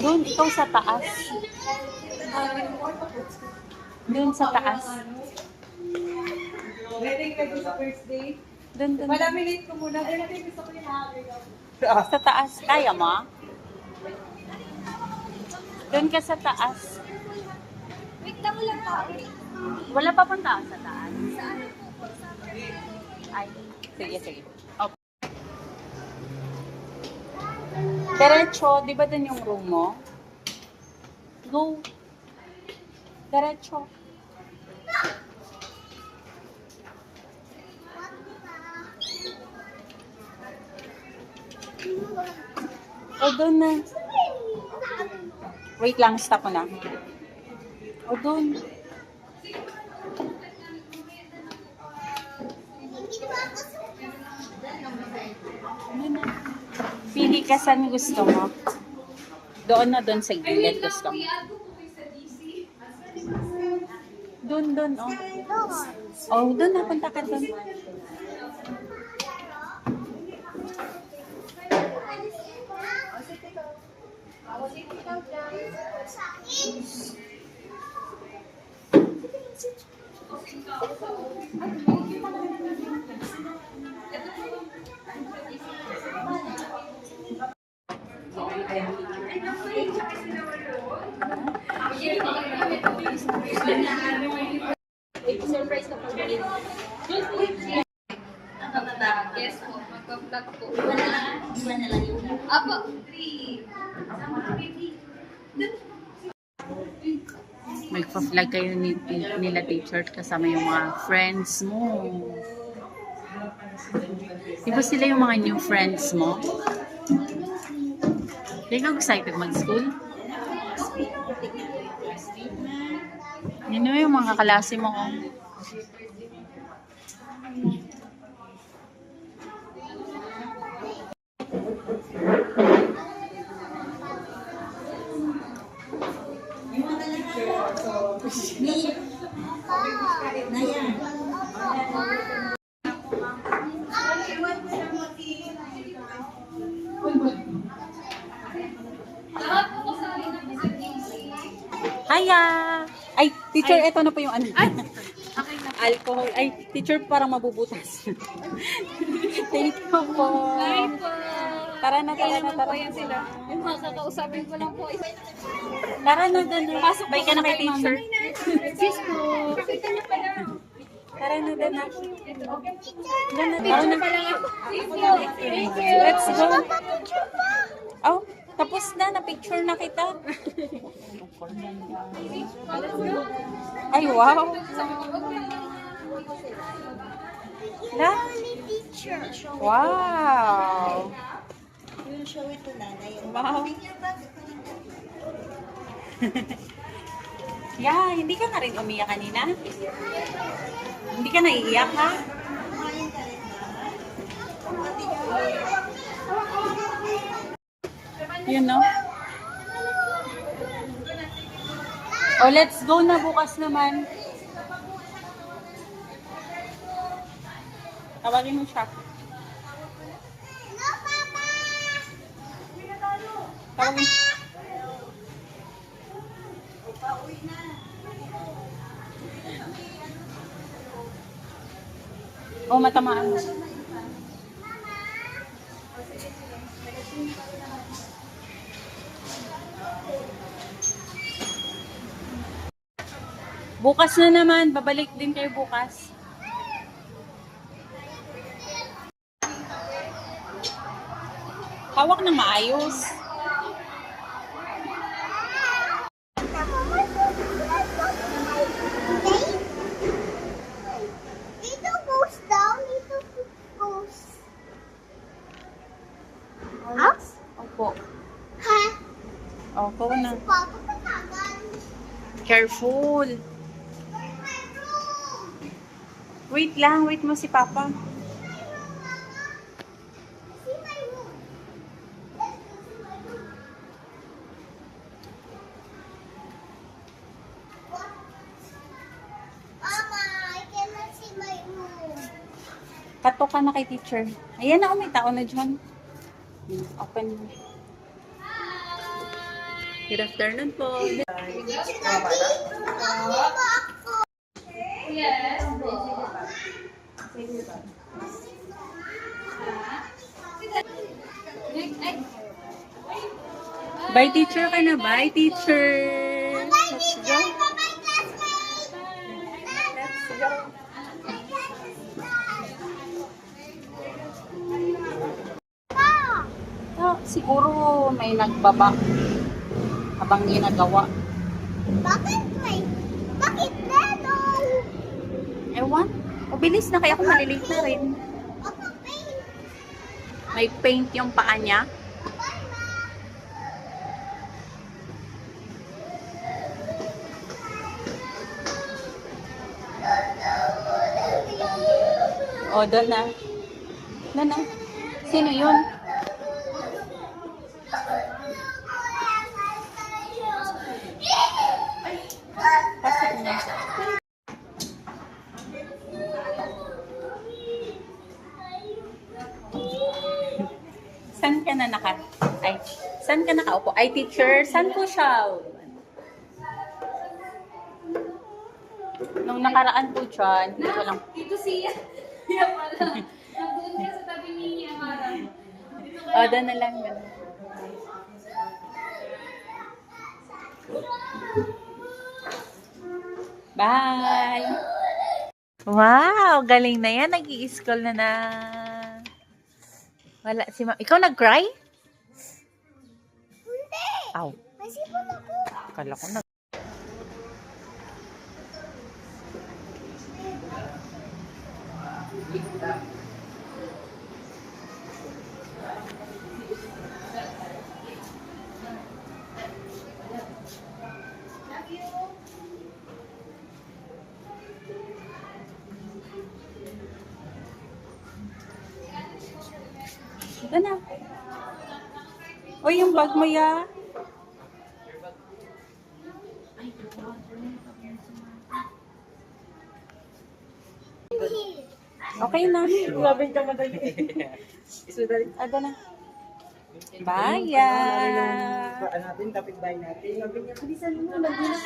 Doon, ikaw sa taas. Doon sa taas. Ready sa first date? Doon. Malaminate ko muna. Ready gusto ko yung Sa taas. Kaya mo? Doon ka sa taas. Wait lang lang pa. Wala pa pang taas sa taas. Saan po? Ay, sige. Okay. Diretso, di ba dun yung room mo? Go. Diretso. O, doon na. Wait lang, stop ko na. O, doon. Pili ka saan gusto mo. Doon na doon sa gilid gusto mo. Doon, oh. Oh, doon na, punta ka doon. Surprise na po. Yes po, magpa-vlog po. Ilan na lang yun? Apo. Magpa-vlog kayo nila teacher kasama yung mga friends mo. Di ba sila yung mga new friends mo? Di ka excited mag-school? Yun yung mga kalase mo. Oh. Na yan. Hiya! Ay, teacher, eto na po yung ano. Okay na. Alcohol. Ay, teacher, parang mabubutas. Thank you po. Hi po. Tara na. Po yan sila. Yung mga kakausapin ko lang po. Tara na. Pasok bay ka na kay teacher. Excuse po. Tara na. Tara na. Thank you. Let's go. Oh, tapos na. Na-picture na kita. Ay, wow. Na? Teacher. Wow. Yung show ito nanay. Wow. Yeah, hindi ka na rin umiyak kanina? Hindi ka naiiyak, ha? Kumain ka rin ba? You know? Oh, let's go na bukas naman. Tawagin mo siya. Tawagin. Oh, matamaan mo. Bukas na naman. Babalik din kayo bukas. Hawak na maayos. Dito goes down, dito goes up. Opo. Ha? Opo na. Papa, patagan. Careful. Wait lang. Wait mo si Papa. See my room. Let's go see my room. What? Mama, I cannot see my room. Kato ka na kay teacher. Ayan na, may tao na dyan. Open mo. Good afternoon po. Yes. Bye, teacher ka na. Bye, teacher. Let's go. Let's go. Siguro may nagbaba habang ginagawa. Bakit meron? Ewan. O, bilis na kaya kung malilate na rin. May paint yung paa niya. O, doon na. Doon na. Sino yun? Pasok na. Saan ka na saan ka nakaupo? Ay, teacher, saan po siya? Nung nakaraan po siya, hindi ko lang. Dito siya. Yan pala. Nandun siya sa tabi ni Amara. O, doon na lang. Ganun. Bye! Wow! Galing na yan. Nag-i-school na. Wala si Ma'am. Ikaw nag-cry? Hindi. Aw. Nasipon ako. Akala ko na. Ito na. Uy, yung bag mo ya. Okay na. Grabe ka madali. Ada na. Bye. Baan natin, kapitbahay natin. Sabi niya, bilisan mo, nagulat.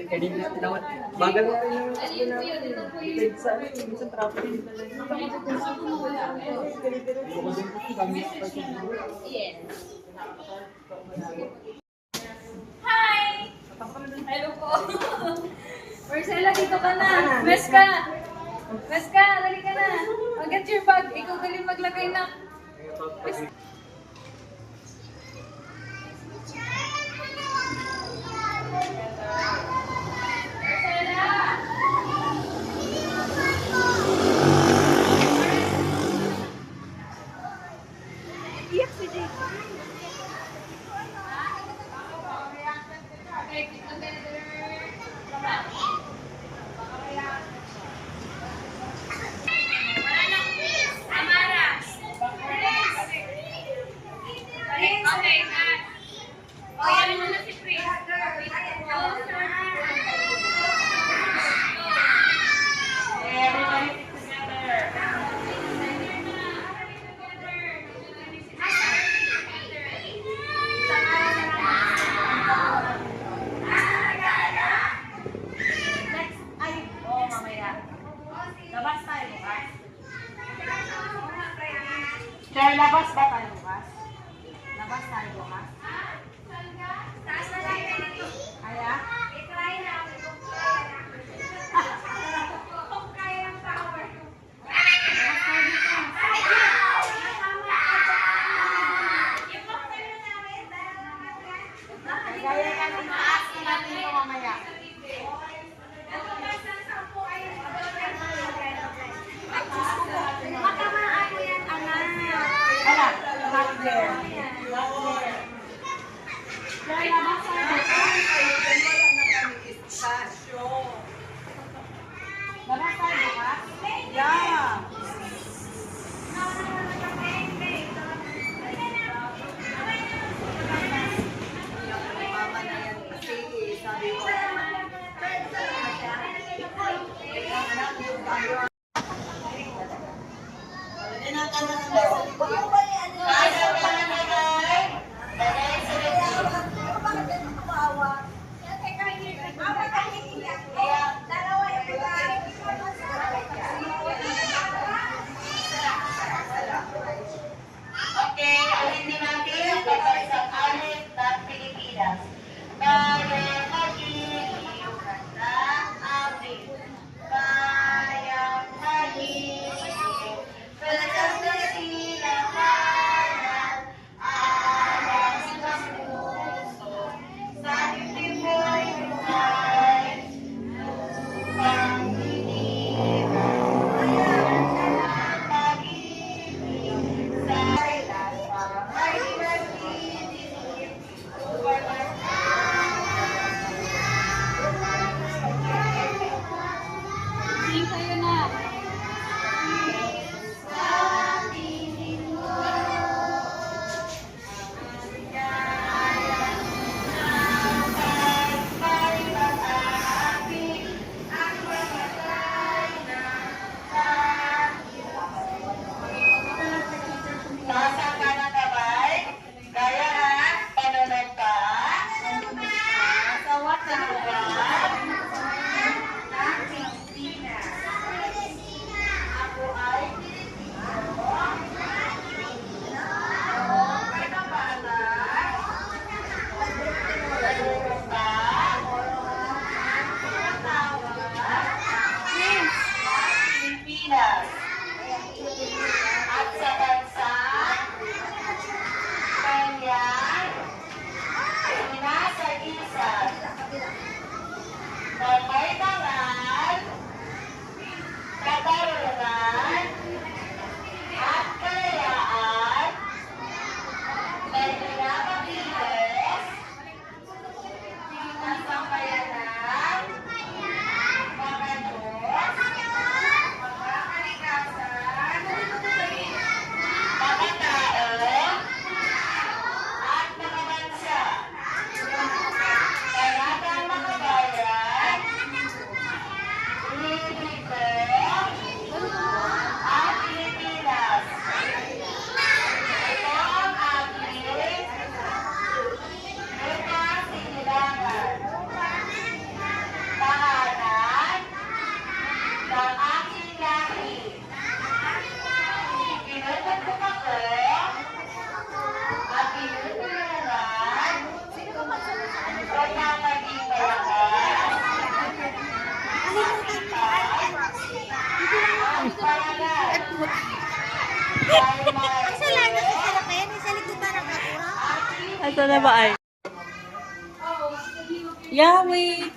Kanina natin naman. Bagal natin yung natin. Sa minsan traffic din Hi! Hello po. Marcela, dito ka na. Mes ka. Mes ka, dali ka na. Get your bag. Ikaw galing maglagay na. Iyak si Jake. Sir, labas ba tayo bukas? Labas tayo bukas? Kaya? Kaya ka nung taas, natin mo mamaya. Matamaan mo yan, anak. Ito na ba ay? Yeah, wait.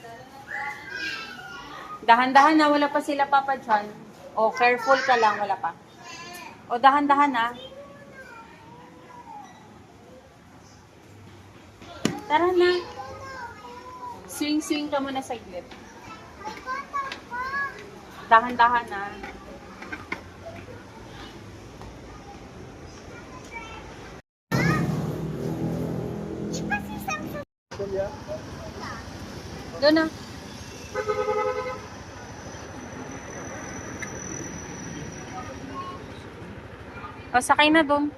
Dahan-dahan na, wala pa sila papa dyan. O, careful ka lang, wala pa. O, dahan-dahan na. Tara na. Swing-swing ka muna saglit. Dahan-dahan na. Doon na. O, sakay na doon.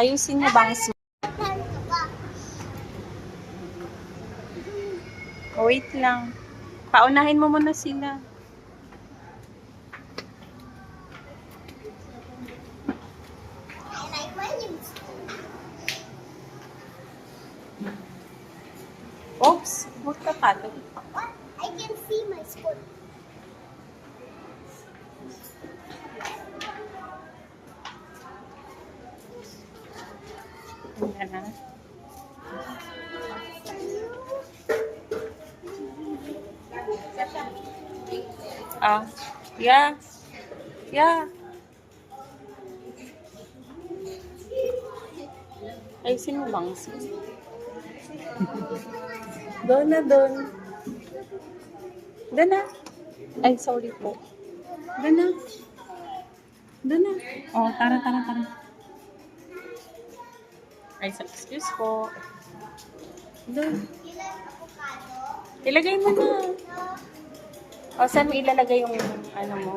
Ayusin niyo bang wait lang. Paunahin mo muna sila. I like my new Oops, huwag ka pato. What? I can see my spoon. Ayan na. Ah, yeah. Yeah. Ayusin mo bang sis? Doon na, doon. Doon na. Ay, sorry po. Doon na. Doon na. Oh, tara, tara, tara. Ay, excuse po. Doon. Ilagay mo na. O, saan mo ilalagay yung ano mo?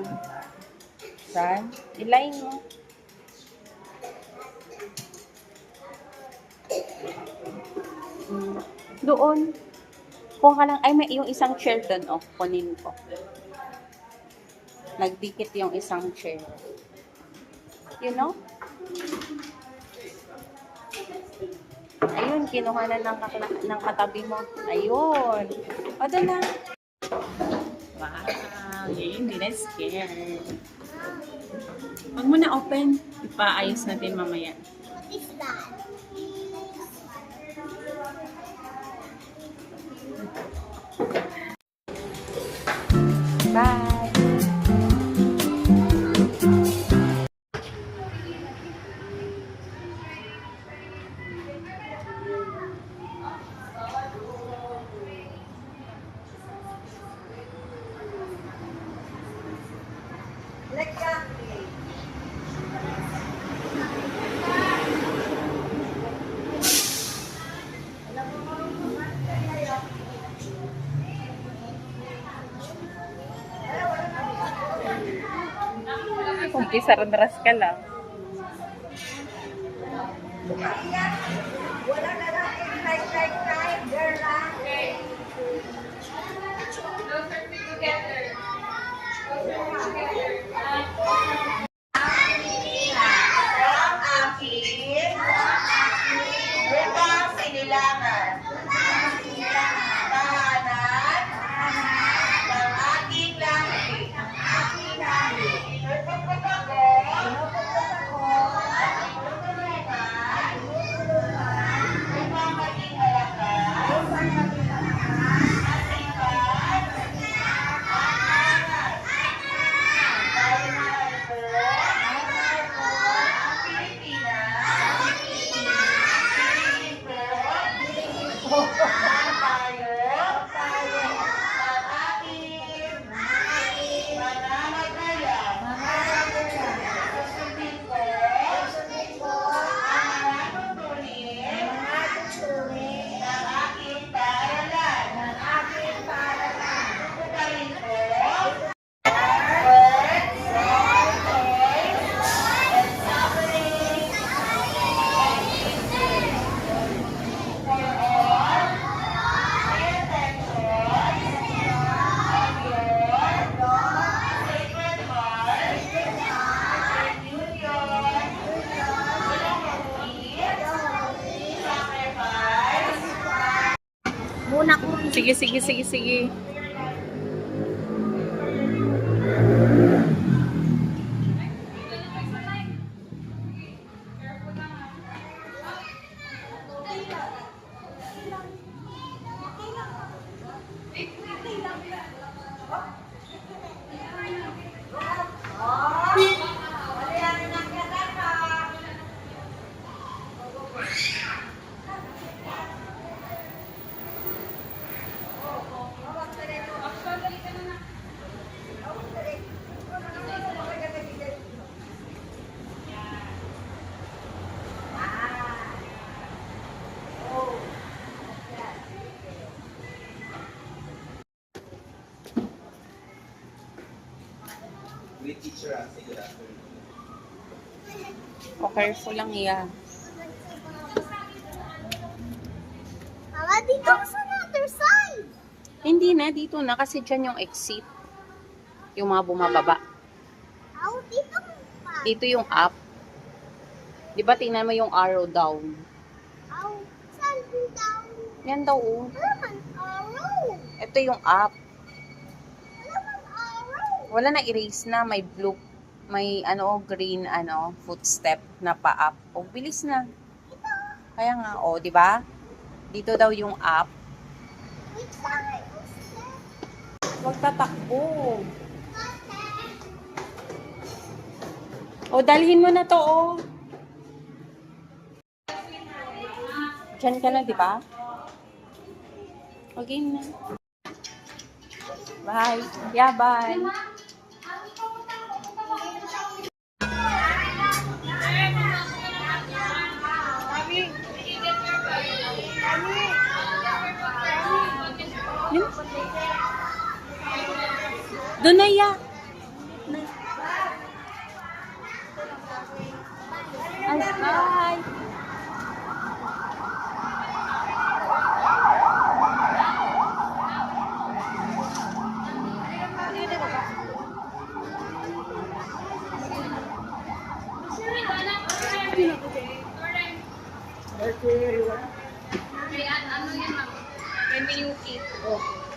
Saan? Ilayin mo. Doon. Kung ka lang, ay may yung isang chair doon, oh, kunin ko. Nagdikit yung isang chair. You know? Ayun, kinuha na ng katabi mo. Ayun. O, doon na. Wow, hindi na scared. Huwag mo na open. Ipaayos natin mamaya. What is that? Bye! Umpisa ras ka lang. Sige, sige, sige, sige. O, careful lang yan. Mama, dito ako sa other side. Hindi na, dito na. Kasi dyan yung exit. Yung mga bumababa. Ako dito pa. Dito yung up. Di ba, tingnan mo yung arrow down. Ako, saan yung down? Yan daw, oh. Wala man arrow. Ito yung up. Wala man arrow. Wala na erase na. May blue, may green, footstep na pa-up. O, bilis na. Kaya nga, o, di ba? Dito daw yung up. Wait, saan? Huwag tatakbo. O, dalhin mo na to, o. Diyan ka na, di ba? Okay na. Bye. Yeah, bye. Yun. Doon na ya. Ay, bye.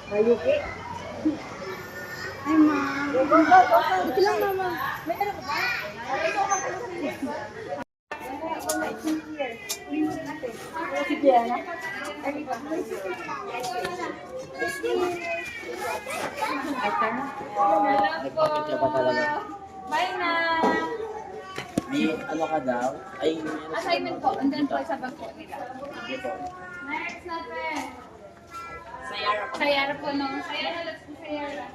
Mayuki. Hi, ma. Ito lang, mama. May ano ka ba? Si Diana. May pakit ka ba talaga? Bye na! May ano ka daw? Ay, may ano sa Assignment po, andun po sa bag po nila. Sige po. Next natin. Sayara pa. Sayara po, no? Sayara, let's go Sayara.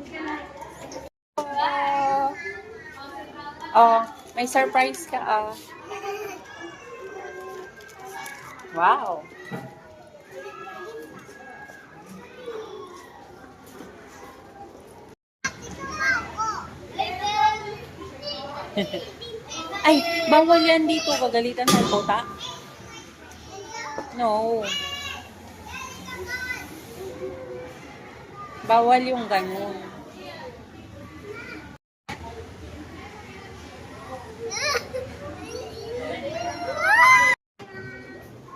Sige na. Oh, may surprise ka, ah. Wow. Ay, bawal yan dito. Gagalitan ng kota. No. Bawal yung ganun.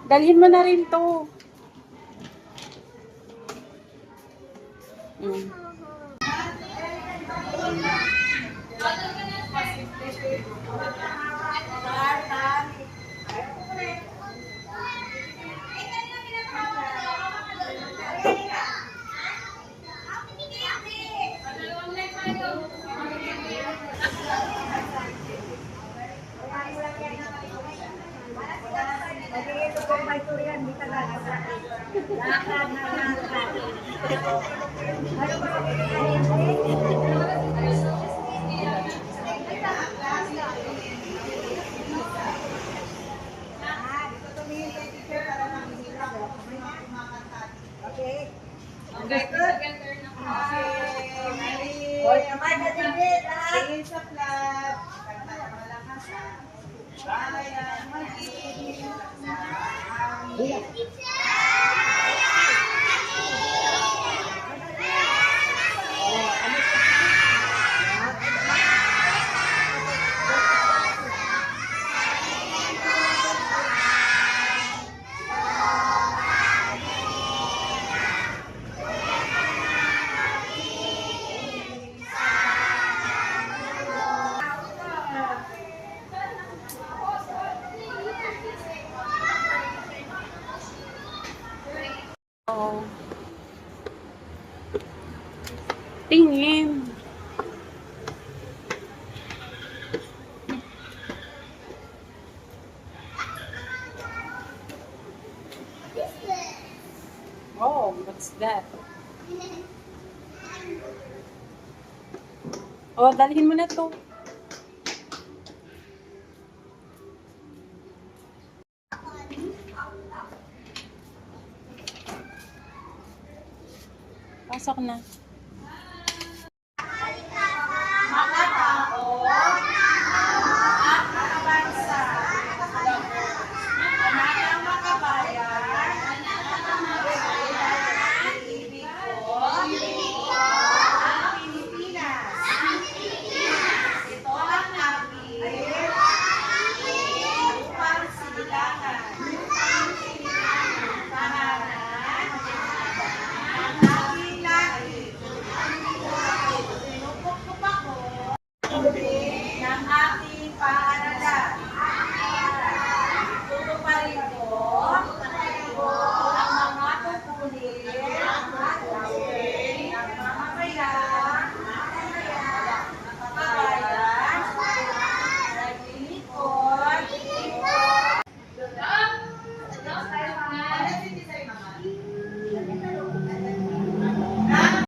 Dalhin mo na rin to. Mm. Hoy, kamay ka din, tingin sa flag. Kanta ka malakas, ha? Bayan, hangin. Oh, what's that? Oh, dalhin mo na to. Pasok na. ng ating